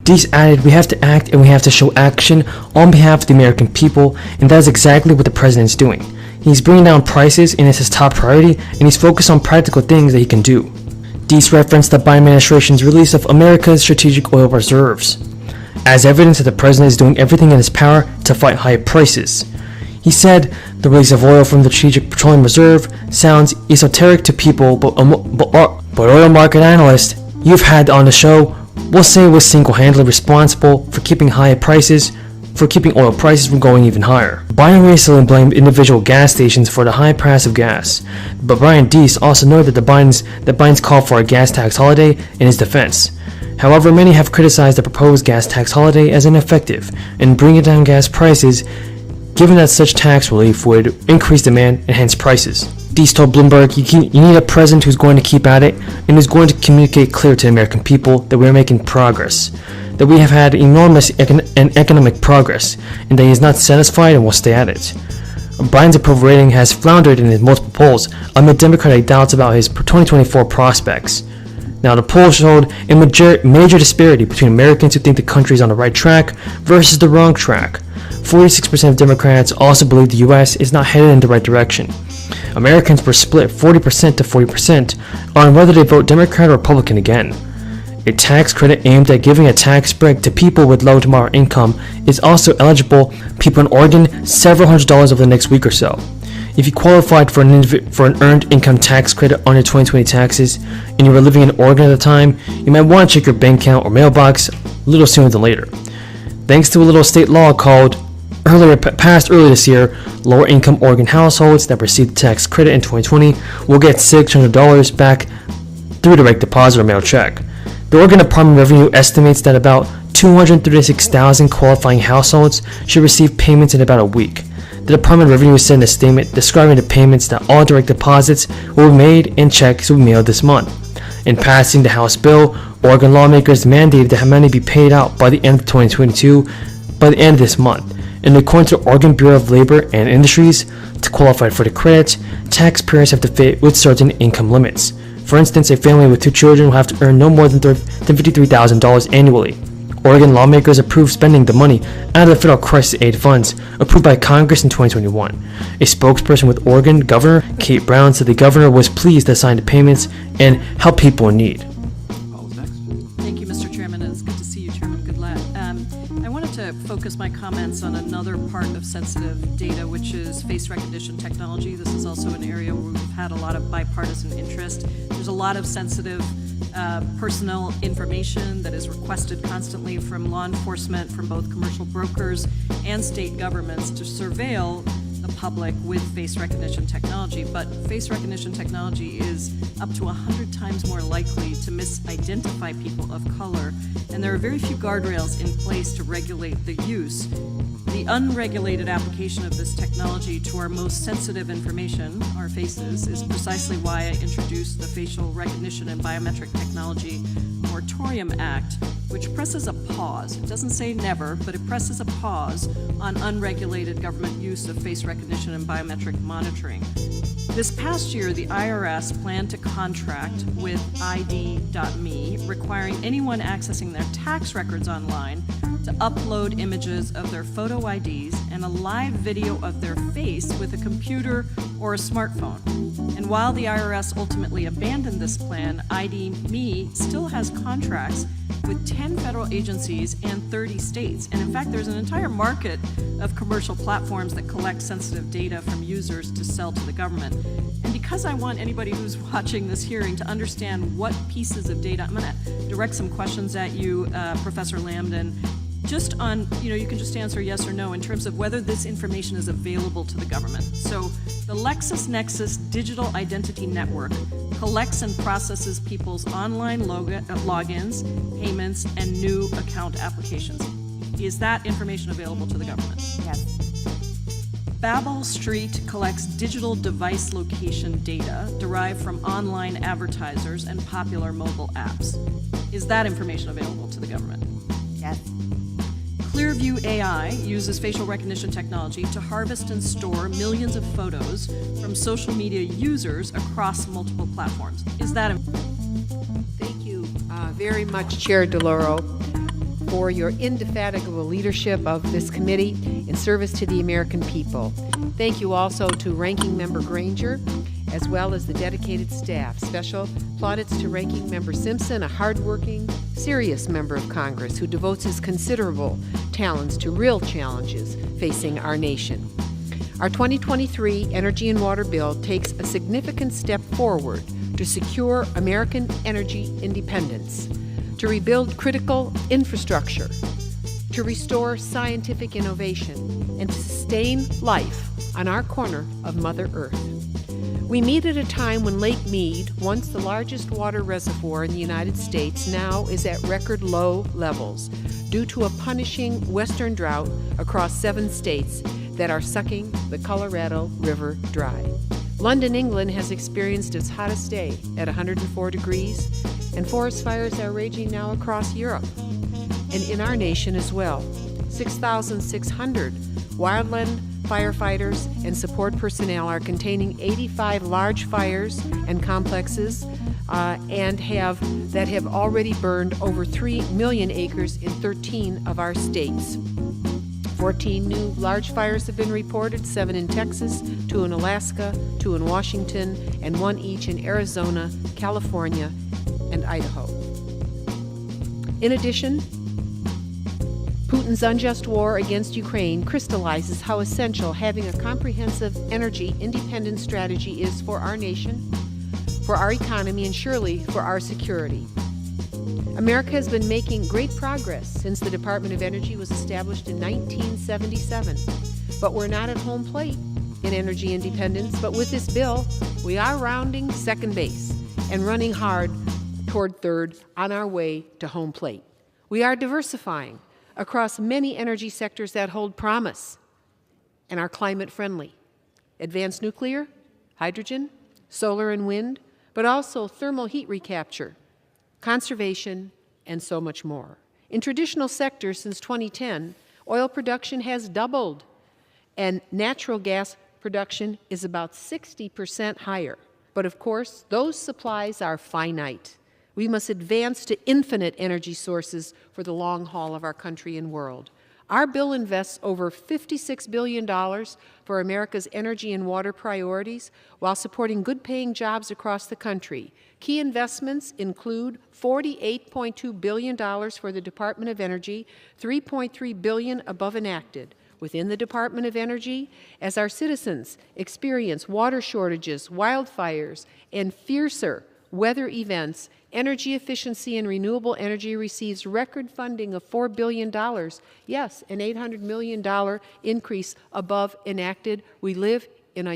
Deese added, "We have to act and we have to show action on behalf of the American people, and that is exactly what the president's doing. He's bringing down prices and it's his top priority, and he's focused on practical things that he can do." Deese referenced the Biden administration's release of America's strategic oil reserves as evidence that the president is doing everything in his power to fight high prices. He said, "The release of oil from the Strategic Petroleum Reserve sounds esoteric to people, but oil market analysts you've had on the show will say was single-handedly responsible for keeping oil prices from going even higher." Biden recently blamed individual gas stations for the high price of gas, but Brian Deese also noted that Biden's call for a gas tax holiday in his defense. However, many have criticized the proposed gas tax holiday as ineffective in bringing down gas prices, given that such tax relief would increase demand and hence prices. Deese told Bloomberg, you need a president who's going to keep at it and who's going to communicate clear to the American people that we are making progress, that we have had enormous economic progress, and that he is not satisfied and will stay at it. Biden's approval rating has floundered in his multiple polls amid Democratic doubts about his 2024 prospects. Now, the poll showed a major disparity between Americans who think the country is on the right track versus the wrong track. 46% of Democrats also believe the U.S. is not headed in the right direction. Americans were split 40% to 40% on whether they vote Democrat or Republican again. A tax credit aimed at giving a tax break to people with low to moderate income is also eligible people in Oregon several $100s over the next week or so. If you qualified for an earned income tax credit on your 2020 taxes and you were living in Oregon at the time, you might want to check your bank account or mailbox a little sooner than later. Thanks to a little state law passed earlier this year, lower income Oregon households that received the tax credit in 2020 will get $600 back through direct deposit or mail check. The Oregon Department of Revenue estimates that about 236,000 qualifying households should receive payments in about a week. The Department of Revenue said in a statement describing the payments that all direct deposits will be made and checks will be mailed this month. In passing the House bill, Oregon lawmakers mandated that money be paid out by the end of 2022 by the end of this month. And according to the Oregon Bureau of Labor and Industries, to qualify for the credit, taxpayers have to fit with certain income limits. For instance, a family with 2 children will have to earn no more than $53,000 annually. Oregon lawmakers approved spending the money out of the federal crisis aid funds approved by Congress in 2021. A spokesperson with Oregon Governor Kate Brown said the governor was pleased to sign the payments and help people in need. Thank you, Mr. Chairman. It's good to see you, Chairman Goodlatte. I wanted to focus my comments on another part of sensitive data, which is face recognition technology. This is also an area where we've had a lot of bipartisan interest. There's a lot of sensitive personal information that is requested constantly from law enforcement, from both commercial brokers and state governments to surveil the public with face recognition technology. But face recognition technology is up to 100 times more likely to misidentify people of color, and there are very few guardrails in place to regulate the use. The unregulated application of this technology to our most sensitive information, our faces, is precisely why I introduced the Facial Recognition and Biometric Technology Moratorium Act, which presses a pause. It doesn't say never, but it presses a pause on unregulated government use of face recognition and biometric monitoring. This past year, the IRS planned to contract with ID.me, requiring anyone accessing their tax records online to upload images of their photo IDs and a live video of their face with a computer or a smartphone. And while the IRS ultimately abandoned this plan, ID.me still has contracts with 10 federal agencies and 30 states. And in fact, there's an entire market of commercial platforms that collect sensitive data from users to sell to the government. And because I want anybody who's watching this hearing to understand what pieces of data, I'm going to direct some questions at you, Professor Lambden, just on, you can just answer yes or no in terms of whether this information is available to the government. So the LexisNexis Digital Identity Network collects and processes people's online logins, payments, and new account applications. Is that information available to the government? Yes. Babel Street collects digital device location data derived from online advertisers and popular mobile apps. Is that information available to the government? Yes. Clearview AI uses facial recognition technology to harvest and store millions of photos from social media users across multiple platforms. Is that? Thank you very much, Chair DeLauro, for your indefatigable leadership of this committee in service to the American people. Thank you also to Ranking Member Granger, as well as the dedicated staff. Special plaudits to Ranking Member Simpson, a hardworking, serious member of Congress who devotes his considerable talents to real challenges facing our nation. Our 2023 Energy and Water Bill takes a significant step forward to secure American energy independence, to rebuild critical infrastructure, to restore scientific innovation, and to sustain life on our corner of Mother Earth. We meet at a time when Lake Mead, once the largest water reservoir in the United States, now is at record low levels due to a punishing western drought across 7 states that are sucking the Colorado River dry. London, England has experienced its hottest day at 104 degrees, and forest fires are raging now across Europe and in our nation as well. 6,600 wildland firefighters and support personnel are containing 85 large fires and complexes that have already burned over 3 million acres in 13 of our states. 14 new large fires have been reported, 7 in Texas, 2 in Alaska, 2 in Washington, and 1 each in Arizona, California, and Idaho. In addition, Putin's unjust war against Ukraine crystallizes how essential having a comprehensive energy independence strategy is for our nation, for our economy, and surely for our security. America has been making great progress since the Department of Energy was established in 1977. But we're not at home plate in energy independence. But with this bill, we are rounding second base and running hard toward third on our way to home plate. We are diversifying across many energy sectors that hold promise and are climate friendly. Advanced nuclear, hydrogen, solar and wind, but also thermal heat recapture, conservation, and so much more. In traditional sectors since 2010, oil production has doubled, and natural gas production is about 60% higher. But of course, those supplies are finite. We must advance to infinite energy sources for the long haul of our country and world. Our bill invests over $56 billion for America's energy and water priorities while supporting good-paying jobs across the country. Key investments include $48.2 billion for the Department of Energy, $3.3 billion above enacted within the Department of Energy as our citizens experience water shortages, wildfires, and fiercer weather events. Energy efficiency and renewable energy receives record funding of $4 billion. Yes, an $800 million increase above enacted. We live in